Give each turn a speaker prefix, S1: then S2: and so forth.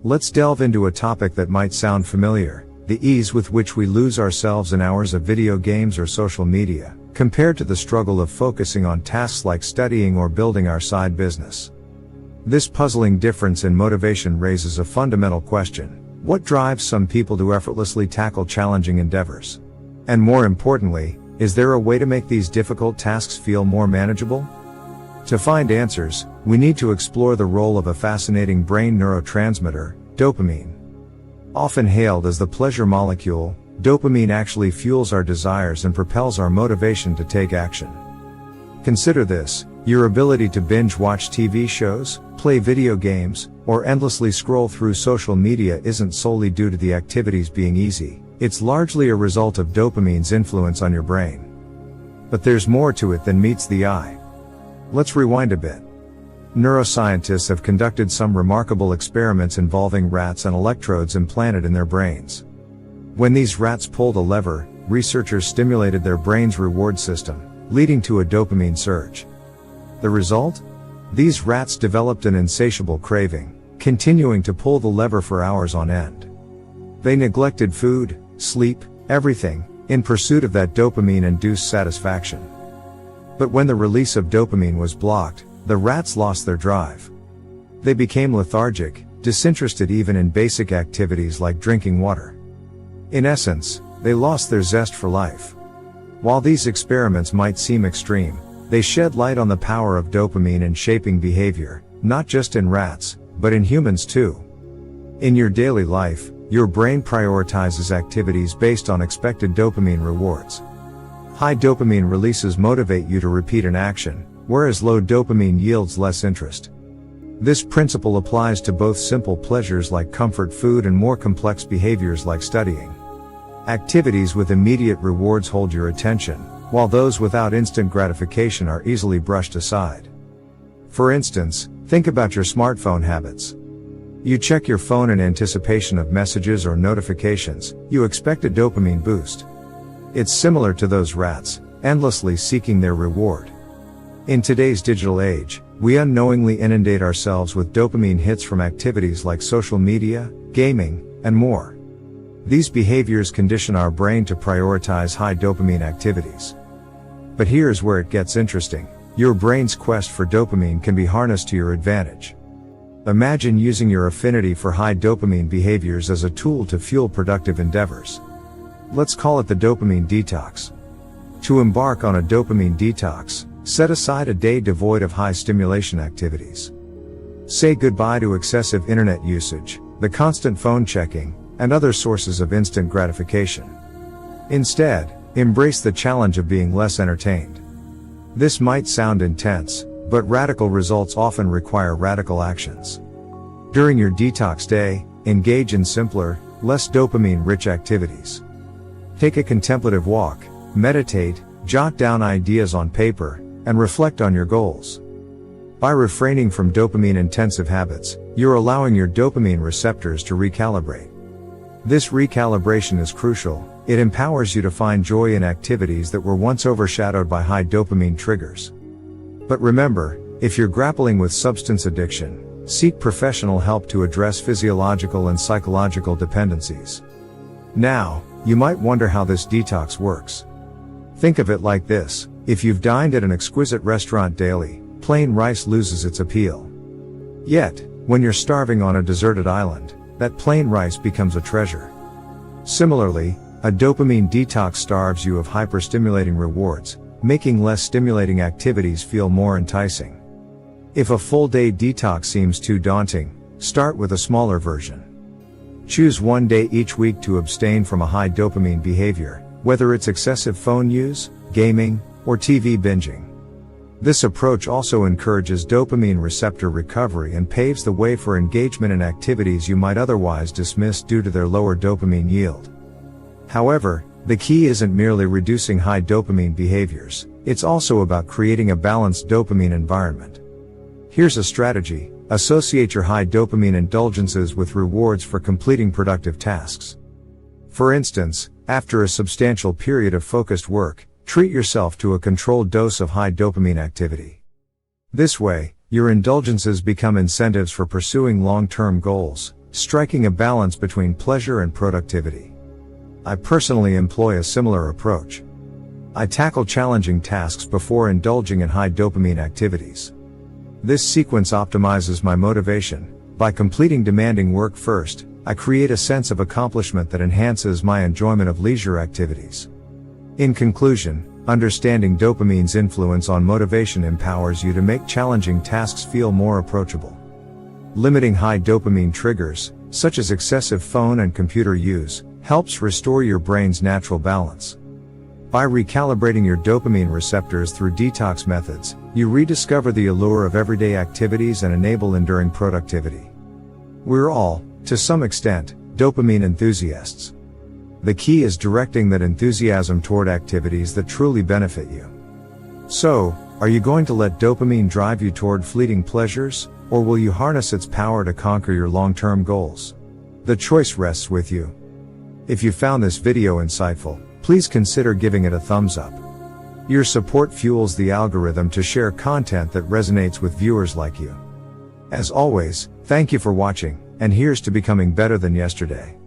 S1: Let's delve into a topic that might sound familiar: the ease with which we lose ourselves in hours of video games or social media, compared to the struggle of focusing on tasks like studying or building our side business. This puzzling difference in motivation raises a fundamental question: what drives some people to effortlessly tackle challenging endeavors? And more importantly, is there a way to make these difficult tasks feel more manageable? To find answers, we need to explore the role of a fascinating brain neurotransmitter, dopamine. Often hailed as the pleasure molecule, dopamine actually fuels our desires and propels our motivation to take action. Consider this: your ability to binge watch TV shows, play video games, or endlessly scroll through social media isn't solely due to the activities being easy. It's largely a result of dopamine's influence on your brain. But there's more to it than meets the eye. Let's rewind a bit. Neuroscientists have conducted some remarkable experiments involving rats and electrodes implanted in their brains. When these rats pulled a lever, researchers stimulated their brain's reward system, leading to a dopamine surge. The result? These rats developed an insatiable craving, continuing to pull the lever for hours on end. They neglected food, sleep, everything, in pursuit of that dopamine-induced satisfaction. But when the release of dopamine was blocked, the rats lost their drive. They became lethargic, disinterested even in basic activities like drinking water. In essence, they lost their zest for life. While these experiments might seem extreme, they shed light on the power of dopamine in shaping behavior, not just in rats, but in humans too. In your daily life, your brain prioritizes activities based on expected dopamine rewards. High dopamine releases motivate you to repeat an action, whereas low dopamine yields less interest. This principle applies to both simple pleasures like comfort food and more complex behaviors like studying. Activities with immediate rewards hold your attention, while those without instant gratification are easily brushed aside. For instance, think about your smartphone habits. You check your phone in anticipation of messages or notifications, you expect a dopamine boost. It's similar to those rats, endlessly seeking their reward. In today's digital age, we unknowingly inundate ourselves with dopamine hits from activities like social media, gaming, and more. These behaviors condition our brain to prioritize high dopamine activities. But here's where it gets interesting: your brain's quest for dopamine can be harnessed to your advantage. Imagine using your affinity for high dopamine behaviors as a tool to fuel productive endeavors. Let's call it the dopamine detox. To embark on a dopamine detox, set aside a day devoid of high stimulation activities. Say goodbye to excessive internet usage, the constant phone checking, and other sources of instant gratification. Instead, embrace the challenge of being less entertained. This might sound intense, but radical results often require radical actions. During your detox day, engage in simpler, less dopamine-rich activities. Take a contemplative walk, meditate, jot down ideas on paper, and reflect on your goals. By refraining from dopamine-intensive habits, you're allowing your dopamine receptors to recalibrate. This recalibration is crucial. It empowers you to find joy in activities that were once overshadowed by high dopamine triggers. But remember, if you're grappling with substance addiction, seek professional help to address physiological and psychological dependencies. Now, you might wonder how this detox works. Think of it like this: if you've dined at an exquisite restaurant daily, plain rice loses its appeal. Yet, when you're starving on a deserted island, that plain rice becomes a treasure. Similarly, a dopamine detox starves you of hyperstimulating rewards, making less stimulating activities feel more enticing. If a full-day detox seems too daunting, start with a smaller version. Choose one day each week to abstain from a high dopamine behavior, whether it's excessive phone use, gaming, or TV binging. This approach also encourages dopamine receptor recovery and paves the way for engagement in activities you might otherwise dismiss due to their lower dopamine yield. However, the key isn't merely reducing high dopamine behaviors, it's also about creating a balanced dopamine environment. Here's a strategy: associate your high dopamine indulgences with rewards for completing productive tasks. For instance, after a substantial period of focused work, treat yourself to a controlled dose of high dopamine activity. This way, your indulgences become incentives for pursuing long-term goals, striking a balance between pleasure and productivity. I personally employ a similar approach. I tackle challenging tasks before indulging in high dopamine activities. This sequence optimizes my motivation. By completing demanding work first, I create a sense of accomplishment that enhances my enjoyment of leisure activities. In conclusion, understanding dopamine's influence on motivation empowers you to make challenging tasks feel more approachable. Limiting high dopamine triggers, such as excessive phone and computer use, helps restore your brain's natural balance. By recalibrating your dopamine receptors through detox methods, you rediscover the allure of everyday activities and enable enduring productivity. We're all, to some extent, dopamine enthusiasts. The key is directing that enthusiasm toward activities that truly benefit you. So, are you going to let dopamine drive you toward fleeting pleasures, or will you harness its power to conquer your long-term goals? The choice rests with you. If you found this video insightful, please consider giving it a thumbs up. Your support fuels the algorithm to share content that resonates with viewers like you. As always, thank you for watching, and here's to becoming better than yesterday.